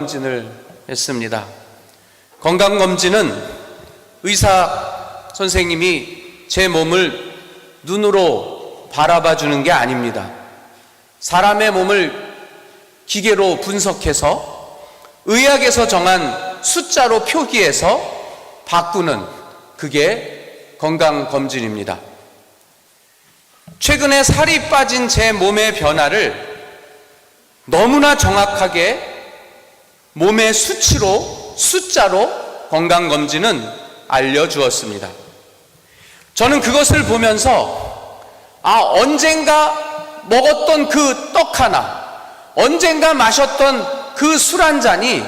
검진을 했습니다. 건강검진은 의사 선생님이 제 몸을 눈으로 바라봐 주는 게 아닙니다. 사람의 몸을 기계로 분석해서 의학에서 정한 숫자로 표기해서 바꾸는, 그게 건강검진입니다. 최근에 살이 빠진 제 몸의 변화를 너무나 정확하게 몸의 수치로, 숫자로 건강검진은 알려주었습니다. 저는 그것을 보면서 언젠가 먹었던 그 떡 하나, 언젠가 마셨던 그 술 한 잔이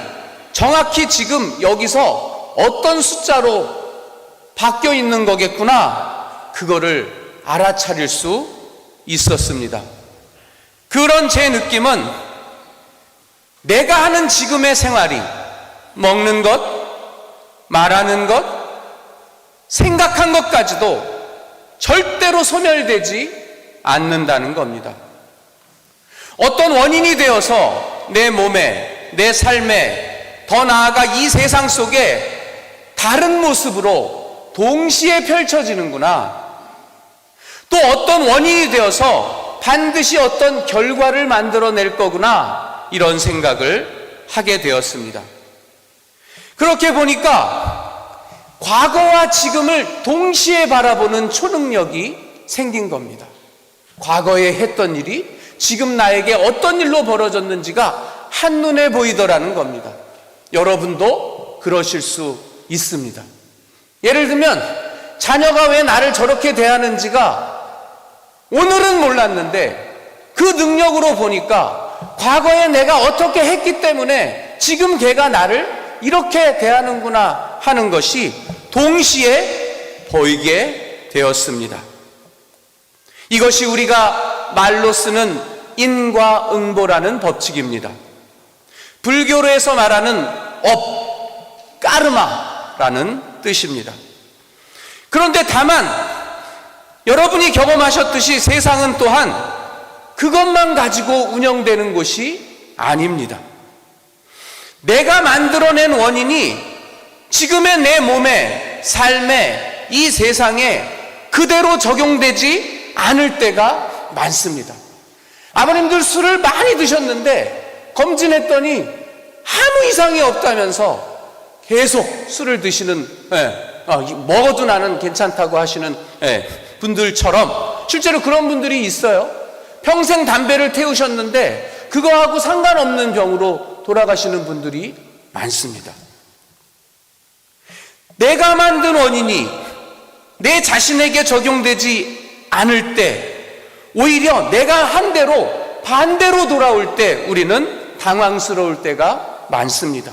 정확히 지금 여기서 어떤 숫자로 바뀌어 있는 거겠구나, 그거를 알아차릴 수 있었습니다. 그런 제 느낌은 내가 하는 지금의 생활이 먹는 것, 말하는 것, 생각한 것까지도 절대로 소멸되지 않는다는 겁니다. 어떤 원인이 되어서 내 몸에, 내 삶에, 더 나아가 이 세상 속에 다른 모습으로 동시에 펼쳐지는구나. 또 어떤 원인이 되어서 반드시 어떤 결과를 만들어낼 거구나, 이런 생각을 하게 되었습니다. 그렇게 보니까 과거와 지금을 동시에 바라보는 초능력이 생긴 겁니다. 과거에 했던 일이 지금 나에게 어떤 일로 벌어졌는지가 한눈에 보이더라는 겁니다. 여러분도 그러실 수 있습니다. 예를 들면 자녀가 왜 나를 저렇게 대하는지가 오늘은 몰랐는데 그 능력으로 보니까 과거에 내가 어떻게 했기 때문에 지금 걔가 나를 이렇게 대하는구나 하는 것이 동시에 보이게 되었습니다. 이것이 우리가 말로 쓰는 인과응보라는 법칙입니다. 불교로에서 말하는 까르마라는 뜻입니다. 그런데 다만 여러분이 경험하셨듯이 세상은 또한 그것만 가지고 운영되는 것이 아닙니다. 내가 만들어낸 원인이 지금의 내 몸에, 삶에, 이 세상에 그대로 적용되지 않을 때가 많습니다. 아버님들 술을 많이 드셨는데 검진했더니 아무 이상이 없다면서 계속 술을 드시는, 먹어도 나는 괜찮다고 하시는 분들처럼 실제로 그런 분들이 있어요. 평생 담배를 태우셨는데 그거하고 상관없는 병으로 돌아가시는 분들이 많습니다. 내가 만든 원인이 내 자신에게 적용되지 않을 때, 오히려 내가 한 대로 반대로 돌아올 때 우리는 당황스러울 때가 많습니다.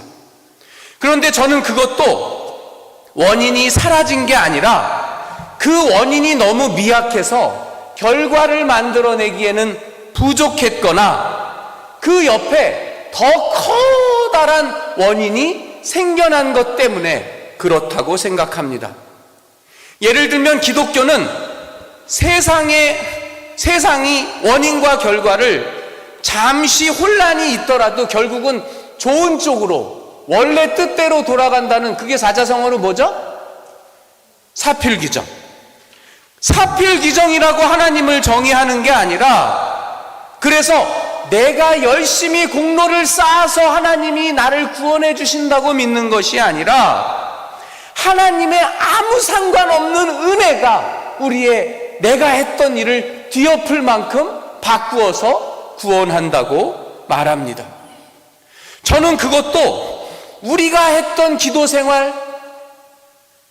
그런데 저는 그것도 원인이 사라진 게 아니라 그 원인이 너무 미약해서 결과를 만들어내기에는 부족했거나 그 옆에 더 커다란 원인이 생겨난 것 때문에 그렇다고 생각합니다. 예를 들면 기독교는 세상이 원인과 결과를 잠시 혼란이 있더라도 결국은 좋은 쪽으로 원래 뜻대로 돌아간다는, 그게 사자성어로 뭐죠? 사필귀정. 사필귀정이라고 하나님을 정의하는 게 아니라, 그래서 내가 열심히 공로를 쌓아서 하나님이 나를 구원해 주신다고 믿는 것이 아니라 하나님의 아무 상관없는 은혜가 내가 했던 일을 뒤엎을 만큼 바꾸어서 구원한다고 말합니다. 저는 그것도 우리가 했던 기도생활,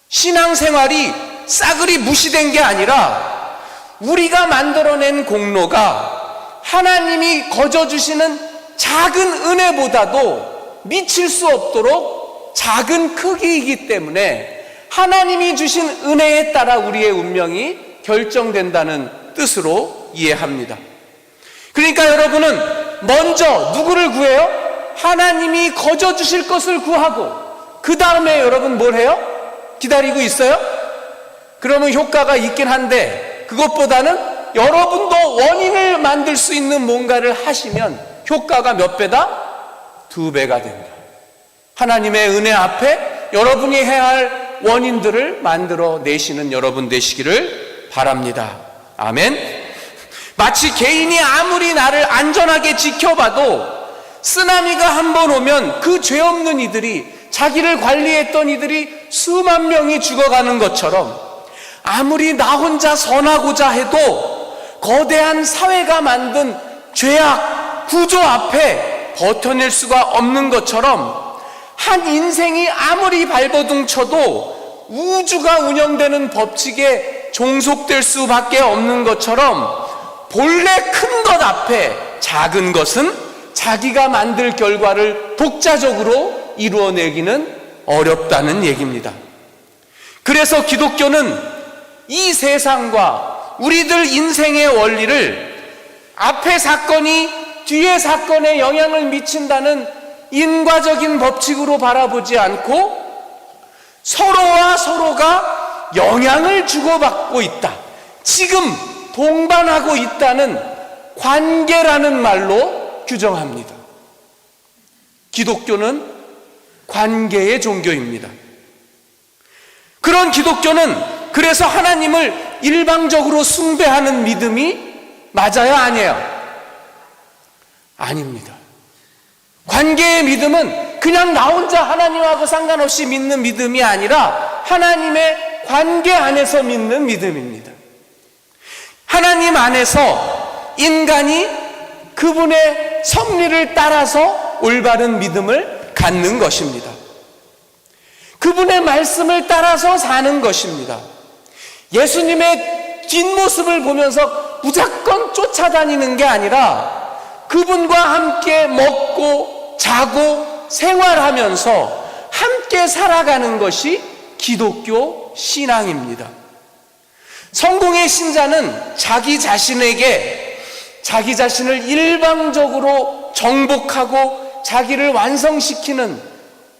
신앙생활이 싸그리 무시된 게 아니라 우리가 만들어낸 공로가 하나님이 거저주시는 작은 은혜보다도 미칠 수 없도록 작은 크기이기 때문에 하나님이 주신 은혜에 따라 우리의 운명이 결정된다는 뜻으로 이해합니다. 그러니까 여러분은 먼저 누구를 구해요? 하나님이 거저주실 것을 구하고 그 다음에 여러분 뭘 해요? 기다리고 있어요? 그러면 효과가 있긴 한데 그것보다는 여러분도 원인을 만들 수 있는 뭔가를 하시면 효과가 몇 배다? 2배가 됩니다. 하나님의 은혜 앞에 여러분이 해야 할 원인들을 만들어 내시는 여러분 되시기를 바랍니다. 아멘. 마치 개인이 아무리 나를 안전하게 지켜봐도 쓰나미가 한 번 오면 그 죄 없는 이들이, 자기를 관리했던 이들이 수만 명이 죽어가는 것처럼, 아무리 나 혼자 선하고자 해도 거대한 사회가 만든 죄악 구조 앞에 버텨낼 수가 없는 것처럼, 한 인생이 아무리 발버둥 쳐도 우주가 운영되는 법칙에 종속될 수밖에 없는 것처럼, 본래 큰 것 앞에 작은 것은 자기가 만들 결과를 독자적으로 이루어내기는 어렵다는 얘기입니다. 그래서 기독교는 이 세상과 우리들 인생의 원리를 앞에 사건이 뒤에 사건에 영향을 미친다는 인과적인 법칙으로 바라보지 않고 서로와 서로가 영향을 주고받고 있다, 지금 동반하고 있다는 관계라는 말로 규정합니다. 기독교는 관계의 종교입니다. 그런 기독교는 그래서 하나님을 일방적으로 숭배하는 믿음이 맞아요, 아니에요? 아닙니다. 관계의 믿음은 그냥 나 혼자 하나님하고 상관없이 믿는 믿음이 아니라 하나님의 관계 안에서 믿는 믿음입니다. 하나님 안에서 인간이 그분의 섭리를 따라서 올바른 믿음을 갖는 것입니다. 그분의 말씀을 따라서 사는 것입니다. 예수님의 뒷모습을 보면서 무조건 쫓아다니는 게 아니라 그분과 함께 먹고 자고 생활하면서 함께 살아가는 것이 기독교 신앙입니다. 성공의 신자는 자기 자신에게 자기 자신을 일방적으로 정복하고 자기를 완성시키는,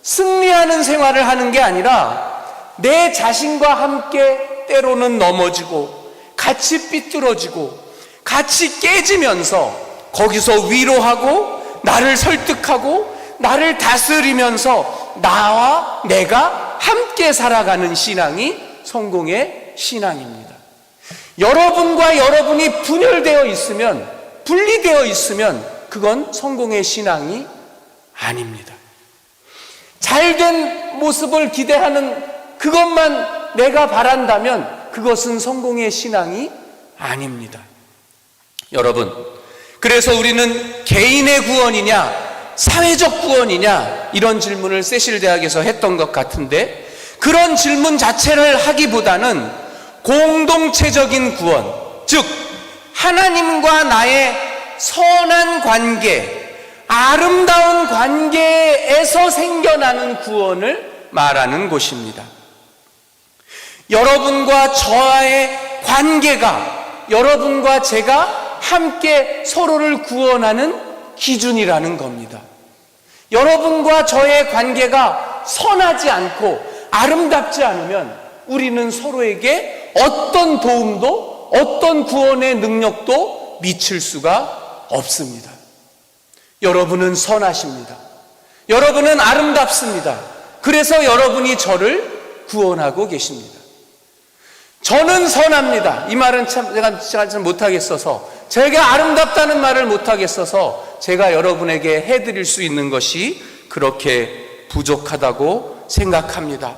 승리하는 생활을 하는 게 아니라 내 자신과 함께 때로는 넘어지고 같이 삐뚤어지고 같이 깨지면서 거기서 위로하고 나를 설득하고 나를 다스리면서 나와 내가 함께 살아가는 신앙이 성공의 신앙입니다. 여러분과 여러분이 분열되어 있으면, 분리되어 있으면 그건 성공의 신앙이 아닙니다. 잘된 모습을 기대하는 그것만 내가 바란다면 그것은 성공의 신앙이 아닙니다. 여러분, 그래서 우리는 개인의 구원이냐 사회적 구원이냐 이런 질문을 세실대학에서 했던 것 같은데, 그런 질문 자체를 하기보다는 공동체적인 구원, 즉 하나님과 나의 선한 관계, 아름다운 관계에서 생겨나는 구원을 말하는 곳입니다. 여러분과 저와의 관계가, 여러분과 제가 함께 서로를 구원하는 기준이라는 겁니다. 여러분과 저의 관계가 선하지 않고 아름답지 않으면 우리는 서로에게 어떤 도움도 어떤 구원의 능력도 미칠 수가 없습니다. 여러분은 선하십니다. 여러분은 아름답습니다. 그래서 여러분이 저를 구원하고 계십니다. 저는 선합니다. 이 말은 제가 잘 못하겠어서, 제가 아름답다는 말을 못하겠어서 제가 여러분에게 해드릴 수 있는 것이 그렇게 부족하다고 생각합니다.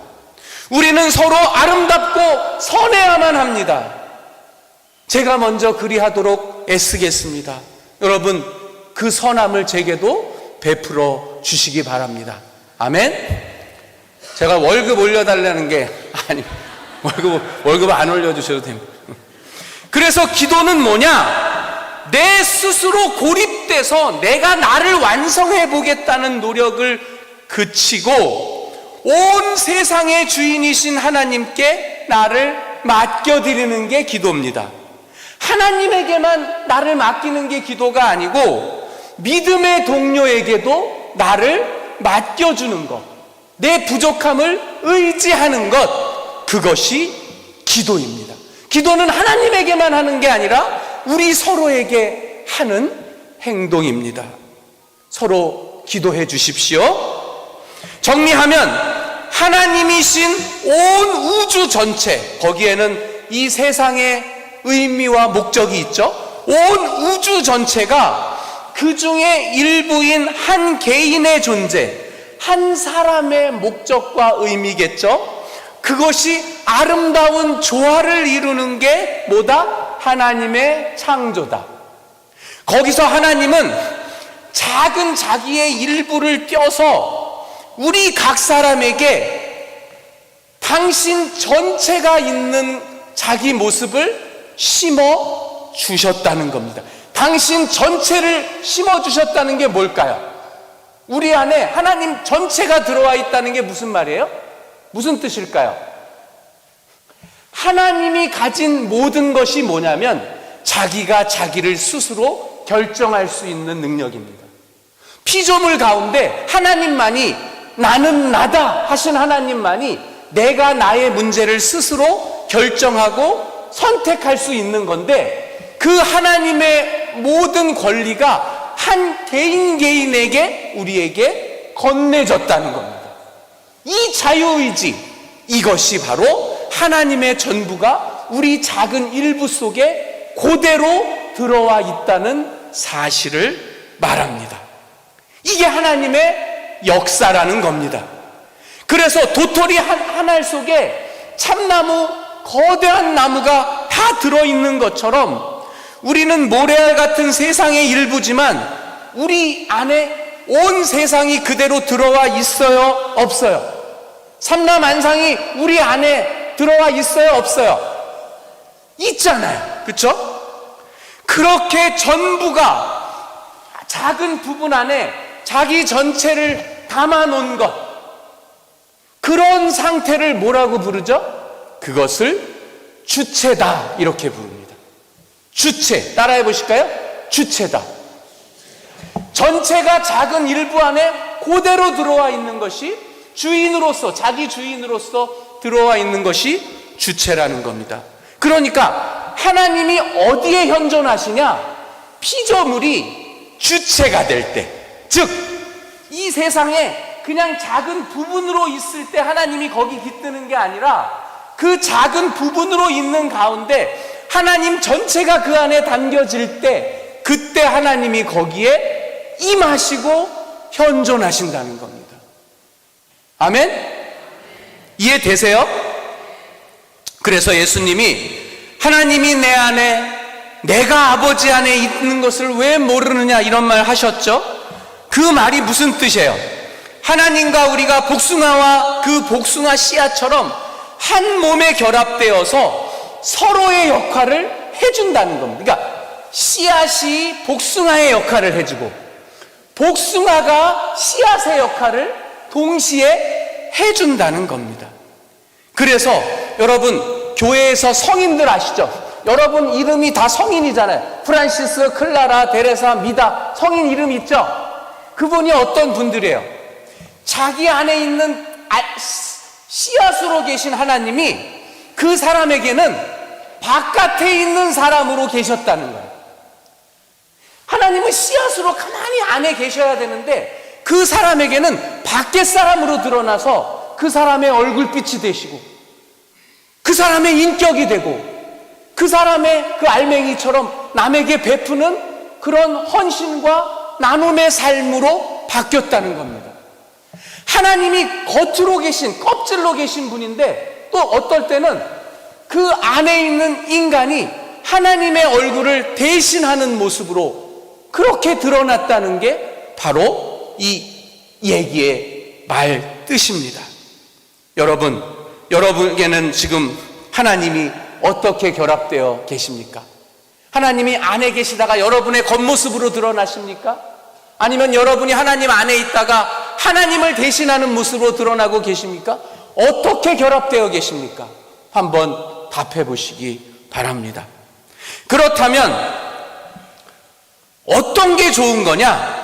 우리는 서로 아름답고 선해야만 합니다. 제가 먼저 그리하도록 애쓰겠습니다. 여러분, 그 선함을 제게도 베풀어 주시기 바랍니다. 아멘? 제가 월급 올려달라는 게 아니, 월급 안 올려주셔도 됩니다. 그래서 기도는 뭐냐? 내 스스로 고립돼서 내가 나를 완성해 보겠다는 노력을 그치고 온 세상의 주인이신 하나님께 나를 맡겨드리는 게 기도입니다. 하나님에게만 나를 맡기는 게 기도가 아니고 믿음의 동료에게도 나를 맡겨주는 것, 내 부족함을 의지하는 것, 그것이 기도입니다. 기도는 하나님에게만 하는 게 아니라 우리 서로에게 하는 행동입니다. 서로 기도해 주십시오. 정리하면 하나님이신 온 우주 전체, 거기에는 이 세상의 의미와 목적이 있죠. 온 우주 전체가 그 중에 일부인 한 개인의 존재, 한 사람의 목적과 의미겠죠. 그것이 아름다운 조화를 이루는 게 뭐다? 하나님의 창조다. 거기서 하나님은 작은 자기의 일부를 떼어서 우리 각 사람에게 당신 전체가 있는 자기 모습을 심어 주셨다는 겁니다. 당신 전체를 심어 주셨다는 게 뭘까요? 우리 안에 하나님 전체가 들어와 있다는 게 무슨 말이에요? 무슨 뜻일까요? 하나님이 가진 모든 것이 뭐냐면 자기가 자기를 스스로 결정할 수 있는 능력입니다. 피조물 가운데 하나님만이, 나는 나다 하신 하나님만이 내가 나의 문제를 스스로 결정하고 선택할 수 있는 건데, 그 하나님의 모든 권리가 한 개인 개인에게, 우리에게 건네졌다는 겁니다. 이 자유의지, 이것이 바로 하나님의 전부가 우리 작은 일부 속에 그대로 들어와 있다는 사실을 말합니다. 이게 하나님의 역사라는 겁니다. 그래서 도토리 한 알 속에 참나무, 거대한 나무가 다 들어있는 것처럼 우리는 모래알 같은 세상의 일부지만 우리 안에 온 세상이 그대로 들어와 있어요? 없어요? 삼라만상이 우리 안에 들어와 있어요? 없어요? 있잖아요. 그렇죠? 그렇게 전부가 작은 부분 안에 자기 전체를 담아놓은 것, 그런 상태를 뭐라고 부르죠? 그것을 주체다, 이렇게 부릅니다. 주체, 따라해 보실까요? 주체다. 전체가 작은 일부 안에 그대로 들어와 있는 것이 주인으로서, 자기 주인으로서 들어와 있는 것이 주체라는 겁니다. 그러니까 하나님이 어디에 현존하시냐? 피조물이 주체가 될 때, 즉 이 세상에 그냥 작은 부분으로 있을 때 하나님이 거기 깃드는 게 아니라 그 작은 부분으로 있는 가운데 하나님 전체가 그 안에 담겨질 때, 그때 하나님이 거기에 임하시고 현존하신다는 겁니다. 아멘? 이해되세요? 그래서 예수님이 하나님이 내 안에, 내가 아버지 안에 있는 것을 왜 모르느냐, 이런 말 하셨죠? 그 말이 무슨 뜻이에요? 하나님과 우리가 복숭아와 그 복숭아 씨앗처럼 한 몸에 결합되어서 서로의 역할을 해준다는 겁니다. 그러니까 씨앗이 복숭아의 역할을 해주고 복숭아가 씨앗의 역할을 동시에 해준다는 겁니다. 그래서 여러분, 교회에서 성인들 아시죠? 여러분 이름이 다 성인이잖아요. 프란시스, 클라라, 데레사, 미다, 성인 이름 있죠? 그분이 어떤 분들이에요? 자기 안에 있는 씨앗으로 계신 하나님이 그 사람에게는 바깥에 있는 사람으로 계셨다는 거예요. 하나님은 씨앗으로 가만히 안에 계셔야 되는데 그 사람에게는 밖에 사람으로 드러나서 그 사람의 얼굴빛이 되시고 그 사람의 인격이 되고 그 사람의 그 알맹이처럼 남에게 베푸는 그런 헌신과 나눔의 삶으로 바뀌었다는 겁니다. 하나님이 겉으로 계신, 껍질로 계신 분인데 또 어떨 때는 그 안에 있는 인간이 하나님의 얼굴을 대신하는 모습으로 그렇게 드러났다는 게 바로 이 얘기의 말 뜻입니다. 여러분, 여러분에게는 지금 하나님이 어떻게 결합되어 계십니까? 하나님이 안에 계시다가 여러분의 겉모습으로 드러나십니까? 아니면 여러분이 하나님 안에 있다가 하나님을 대신하는 모습으로 드러나고 계십니까? 어떻게 결합되어 계십니까? 한번 답해 보시기 바랍니다. 그렇다면 어떤 게 좋은 거냐?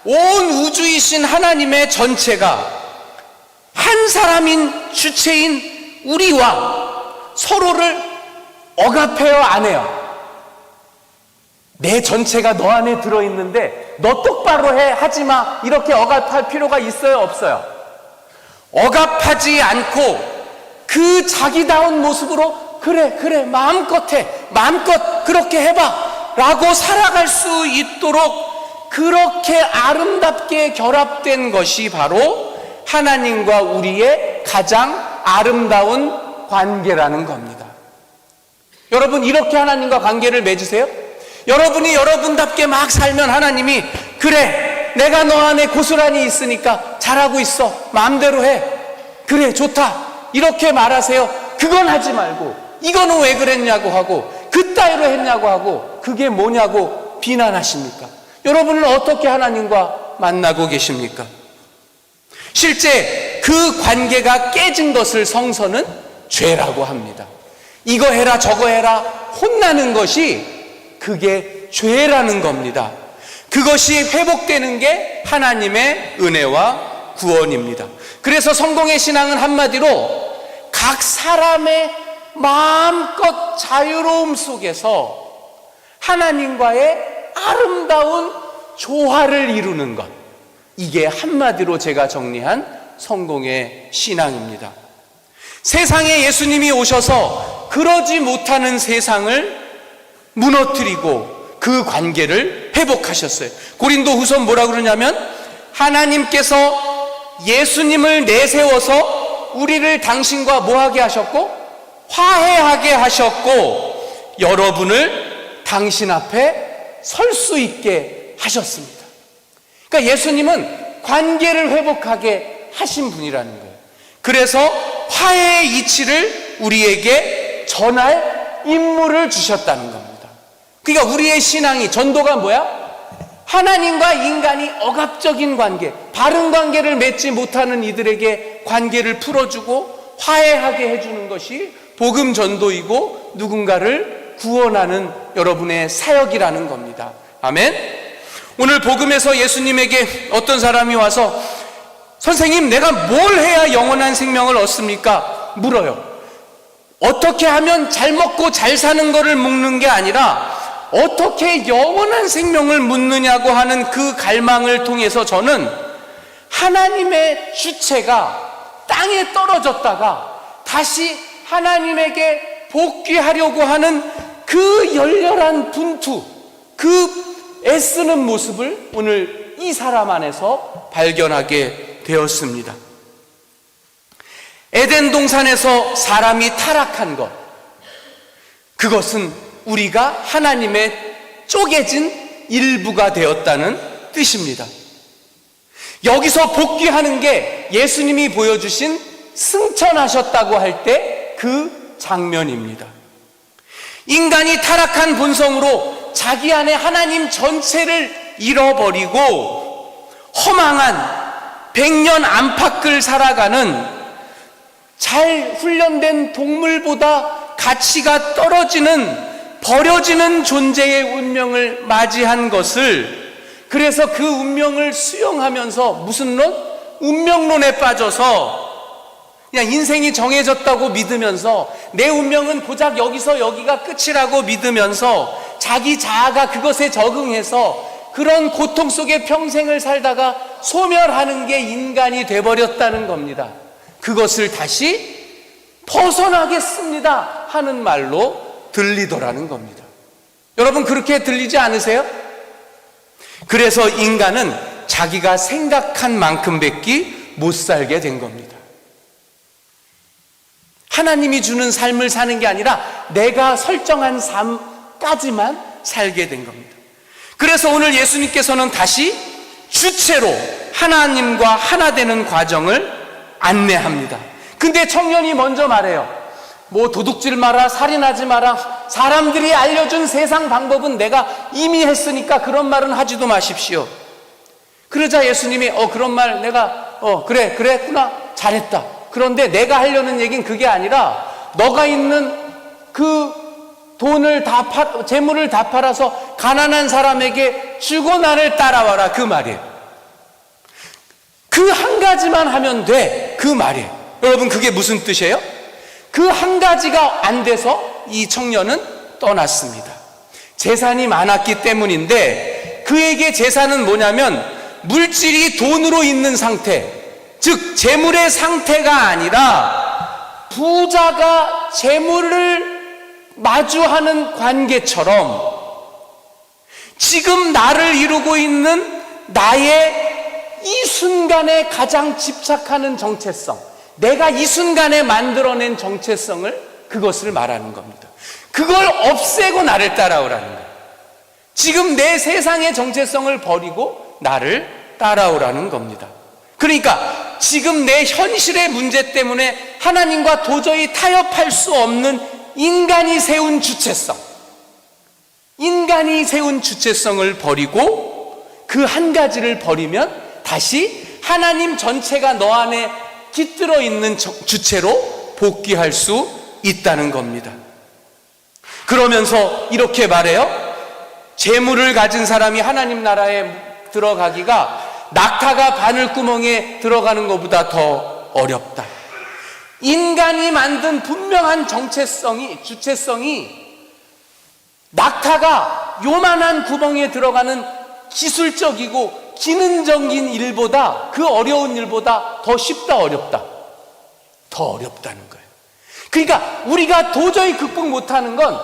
온 우주이신 하나님의 전체가 한 사람인 주체인 우리와 서로를 억압해요, 안 해요? 내 전체가 너 안에 들어있는데 너 똑바로 해, 하지마, 이렇게 억압할 필요가 있어요, 없어요? 억압하지 않고 그 자기다운 모습으로 그래 마음껏 해, 마음껏 그렇게 해봐 라고 살아갈 수 있도록 그렇게 아름답게 결합된 것이 바로 하나님과 우리의 가장 아름다운 관계라는 겁니다. 여러분, 이렇게 하나님과 관계를 맺으세요? 여러분이 여러분답게 막 살면 하나님이 그래, 내가 너 안에 고스란히 있으니까 잘하고 있어, 마음대로 해, 그래 좋다 이렇게 말하세요? 그건 하지 말고 이거는 왜 그랬냐고 하고 그따위로 했냐고 하고 그게 뭐냐고 비난하십니까? 여러분은 어떻게 하나님과 만나고 계십니까? 실제 그 관계가 깨진 것을 성서는 죄라고 합니다. 이거 해라 저거 해라 혼나는 것이 그게 죄라는 겁니다. 그것이 회복되는 게 하나님의 은혜와 구원입니다. 그래서 성공의 신앙은 한마디로 각 사람의 마음껏 자유로움 속에서 하나님과의 아름다운 조화를 이루는 것, 이게 한마디로 제가 정리한 성공의 신앙입니다. 세상에 예수님이 오셔서 그러지 못하는 세상을 무너뜨리고 그 관계를 회복하셨어요. 고린도후서 뭐라 그러냐면 하나님께서 예수님을 내세워서 우리를 당신과 뭐하게 하셨고 화해하게 하셨고 여러분을 당신 앞에 설 수 있게 하셨습니다. 그러니까 예수님은 관계를 회복하게 하신 분이라는 거예요. 그래서 화해의 이치를 우리에게 전할 임무를 주셨다는 겁니다. 그러니까 우리의 신앙이 전도가 뭐야? 하나님과 인간이 억압적인 관계, 바른 관계를 맺지 못하는 이들에게 관계를 풀어주고 화해하게 해주는 것이 복음 전도이고 누군가를 구원하는 여러분의 사역이라는 겁니다. 아멘. 오늘 복음에서 예수님에게 어떤 사람이 와서 선생님, 내가 뭘 해야 영원한 생명을 얻습니까? 물어요. 어떻게 하면 잘 먹고 잘 사는 거를 묻는 게 아니라 어떻게 영원한 생명을 묻느냐고 하는 그 갈망을 통해서 저는 하나님의 주체가 땅에 떨어졌다가 다시 하나님에게 복귀하려고 하는 그 열렬한 분투, 그 애쓰는 모습을 오늘 이 사람 안에서 발견하게 되었습니다. 에덴 동산에서 사람이 타락한 것, 그것은 우리가 하나님의 쪼개진 일부가 되었다는 뜻입니다. 여기서 복귀하는 게 예수님이 보여주신 승천하셨다고 할 때 그 장면입니다. 인간이 타락한 본성으로 자기 안에 하나님 전체를 잃어버리고 허망한 백년 안팎을 살아가는 잘 훈련된 동물보다 가치가 떨어지는 버려지는 존재의 운명을 맞이한 것을, 그래서 그 운명을 수용하면서 무슨 론? 운명론에 빠져서 그냥 인생이 정해졌다고 믿으면서 내 운명은 고작 여기서 여기가 끝이라고 믿으면서 자기 자아가 그것에 적응해서 그런 고통 속에 평생을 살다가 소멸하는 게 인간이 돼버렸다는 겁니다. 그것을 다시 벗어나겠습니다 하는 말로 들리더라는 겁니다. 여러분, 그렇게 들리지 않으세요? 그래서 인간은 자기가 생각한 만큼밖에 못 살게 된 겁니다. 하나님이 주는 삶을 사는 게 아니라 내가 설정한 삶까지만 살게 된 겁니다. 그래서 오늘 예수님께서는 다시 주체로 하나님과 하나 되는 과정을 안내합니다. 근데 청년이 먼저 말해요. 뭐 도둑질 마라, 살인하지 마라, 사람들이 알려준 세상 방법은 내가 이미 했으니까 그런 말은 하지도 마십시오. 그러자 예수님이 그런 말 내가 그랬구나, 잘했다. 그런데 내가 하려는 얘기는 그게 아니라 너가 있는 그 돈을 재물을 다 팔아서 가난한 사람에게 주고 나를 따라와라, 그 말이에요. 그 한 가지만 하면 돼, 그 말이에요. 여러분, 그게 무슨 뜻이에요? 그 한 가지가 안 돼서 이 청년은 떠났습니다. 재산이 많았기 때문인데, 그에게 재산은 뭐냐면 물질이 돈으로 있는 상태, 즉 재물의 상태가 아니라 부자가 재물을 마주하는 관계처럼 지금 나를 이루고 있는 나의 이 순간에 가장 집착하는 정체성, 내가 이 순간에 만들어낸 정체성을 그것을 말하는 겁니다. 그걸 없애고 나를 따라오라는 거예요. 지금 내 세상의 정체성을 버리고 나를 따라오라는 겁니다. 그러니까 지금 내 현실의 문제 때문에 하나님과 도저히 타협할 수 없는 인간이 세운 주체성, 인간이 세운 주체성을 버리고 그 한 가지를 버리면 다시 하나님 전체가 너 안에 깃들어 있는 주체로 복귀할 수 있다는 겁니다. 그러면서 이렇게 말해요. 재물을 가진 사람이 하나님 나라에 들어가기가 낙타가 바늘구멍에 들어가는 것보다 더 어렵다. 인간이 만든 분명한 정체성이, 주체성이 낙타가 요만한 구멍에 들어가는 기술적이고 기능적인 일보다, 그 어려운 일보다 더 쉽다, 어렵다? 더 어렵다는 거예요. 그러니까 우리가 도저히 극복 못하는 건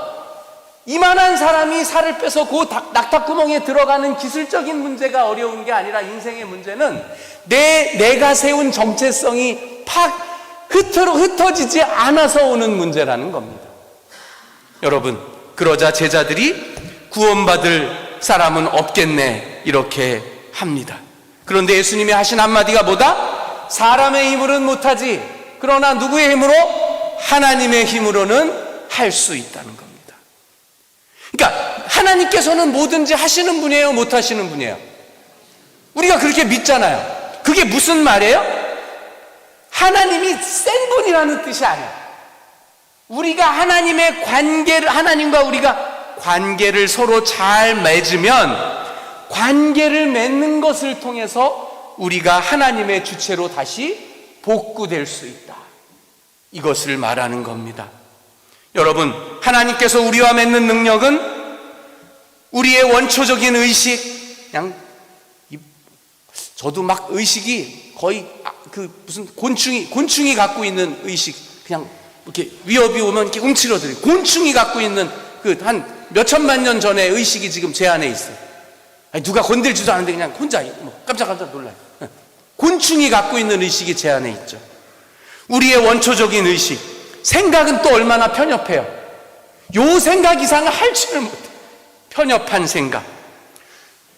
이만한 사람이 살을 빼서 그 낙타구멍에 들어가는 기술적인 문제가 어려운 게 아니라 인생의 문제는 내가 세운 정체성이 흩어지지 않아서 오는 문제라는 겁니다. 여러분, 그러자 제자들이 구원받을 사람은 없겠네 이렇게 합니다. 그런데 예수님이 하신 한마디가 뭐다? 사람의 힘으로는 못하지, 그러나 누구의 힘으로? 하나님의 힘으로는 할 수 있다는 겁니다. 그러니까 하나님께서는 뭐든지 하시는 분이에요, 못 하시는 분이에요? 우리가 그렇게 믿잖아요. 그게 무슨 말이에요? 하나님이 센 분이라는 뜻이 아니에요. 우리가 하나님의 관계를, 하나님과 우리가 관계를 서로 잘 맺으면 관계를 맺는 것을 통해서 우리가 하나님의 주체로 다시 복구될 수 있다. 이것을 말하는 겁니다. 여러분, 하나님께서 우리와 맺는 능력은 우리의 원초적인 의식, 그냥 저도 막 의식이 거의 무슨 곤충이 갖고 있는 의식, 그냥 이렇게 위협이 오면 이렇게 움츠러들어요. 곤충이 갖고 있는 그 한 몇천만 년 전의 의식이 지금 제 안에 있어요. 아니, 누가 건들지도 않은데 그냥 혼자 깜짝깜짝 놀라요. 곤충이 갖고 있는 의식이 제 안에 있죠. 우리의 원초적인 의식, 생각은 또 얼마나 편협해요. 요 생각 이상을 할 줄을 못해. 편협한 생각,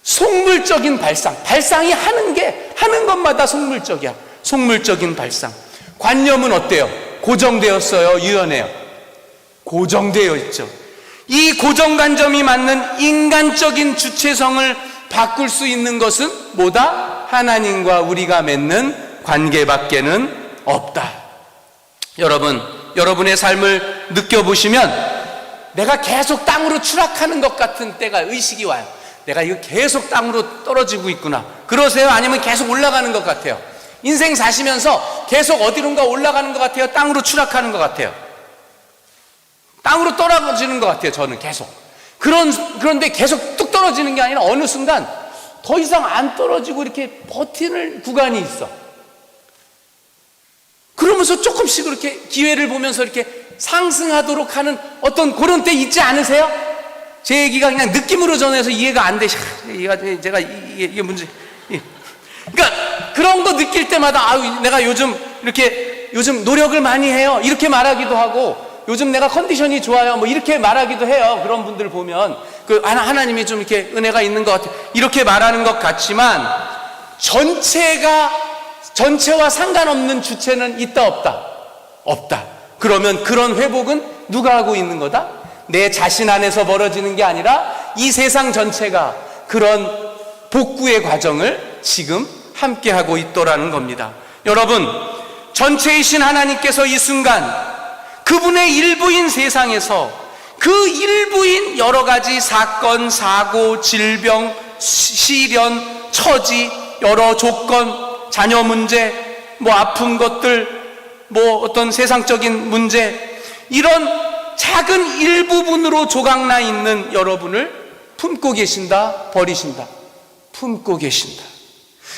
속물적인 발상이 하는 것마다 속물적이야. 속물적인 발상. 관념은 어때요? 고정되었어요, 유연해요? 고정되어 있죠. 이 고정관점이 맞는 인간적인 주체성을 바꿀 수 있는 것은 뭐다? 하나님과 우리가 맺는 관계밖에는 없다. 여러분, 여러분의 삶을 느껴보시면 내가 계속 땅으로 추락하는 것 같은 때가, 의식이 와요. 내가 이거 계속 땅으로 떨어지고 있구나. 그러세요? 아니면 계속 올라가는 것 같아요? 인생 사시면서 계속 어디론가 올라가는 것 같아요? 땅으로 추락하는 것 같아요? 땅으로 떨어지는 것 같아요, 저는 계속. 그런데 계속 뚝 떨어지는 게 아니라 어느 순간 더 이상 안 떨어지고 이렇게 버티는 구간이 있어. 그러면서 조금씩 이렇게 기회를 보면서 이렇게 상승하도록 하는 어떤 그런 때 있지 않으세요? 제 얘기가 그냥 느낌으로 전해서 이해가 안 돼. 이게 문제. 그러니까 그런 거 느낄 때마다 내가 요즘 노력을 많이 해요. 이렇게 말하기도 하고, 요즘 내가 컨디션이 좋아요. 뭐 이렇게 말하기도 해요. 그런 분들 보면 하나님이 좀 이렇게 은혜가 있는 것 같아요. 이렇게 말하는 것 같지만 전체와 상관없는 주체는 있다, 없다? 없다. 그러면 그런 회복은 누가 하고 있는 거다? 내 자신 안에서 벌어지는 게 아니라 이 세상 전체가 그런 복구의 과정을 지금 함께 하고 있더라는 겁니다. 여러분, 전체이신 하나님께서 이 순간 그분의 일부인 세상에서 그 일부인 여러 가지 사건, 사고, 질병, 시련, 처지, 여러 조건, 자녀 문제, 아픈 것들, 어떤 세상적인 문제, 이런 작은 일부분으로 조각나 있는 여러분을 품고 계신다, 버리신다? 품고 계신다.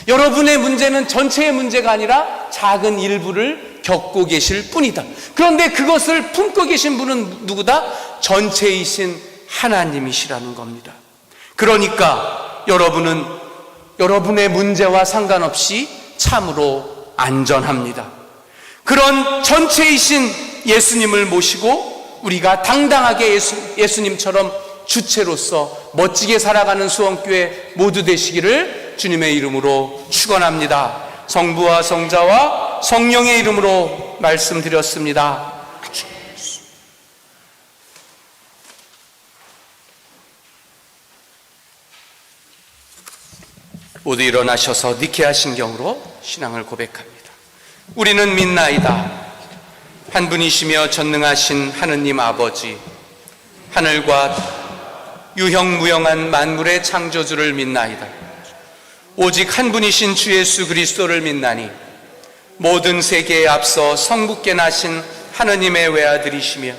여러분의 문제는 전체의 문제가 아니라 작은 일부를 겪고 계실 뿐이다. 그런데 그것을 품고 계신 분은 누구다? 전체이신 하나님이시라는 겁니다. 그러니까 여러분은 여러분의 문제와 상관없이 참으로 안전합니다. 그런 전체이신 예수님을 모시고 우리가 당당하게 예수님처럼 주체로서 멋지게 살아가는 수원교회 모두 되시기를 주님의 이름으로 축원합니다. 성부와 성자와 성령의 이름으로 말씀드렸습니다. 모두 일어나셔서 니케아 신경으로 신앙을 고백합니다. 우리는 믿나이다. 한 분이시며 전능하신 하느님 아버지, 하늘과 유형무형한 만물의 창조주를 믿나이다. 오직 한 분이신 주 예수 그리스도를 믿나니 모든 세계에 앞서 성부께 나신 하느님의 외아들이시며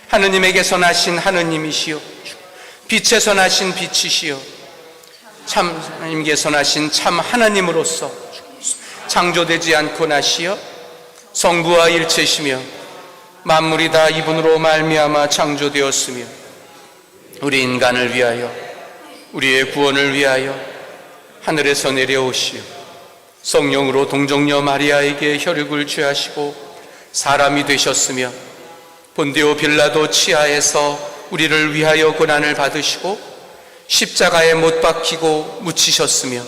하느님에게서 나신 하느님이시요 빛에서 나신 빛이시요 참 하나님께서 나신 참 하나님으로서 창조되지 않고 나시어 성부와 일체시며 만물이 다 이분으로 말미암아 창조되었으며 우리 인간을 위하여 우리의 구원을 위하여 하늘에서 내려오시어 성령으로 동정녀 마리아에게 혈육을 취하시고 사람이 되셨으며 본디오 빌라도 치하에서 우리를 위하여 고난을 받으시고 십자가에 못 박히고 묻히셨으며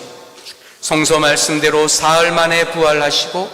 성서 말씀대로 사흘 만에 부활하시고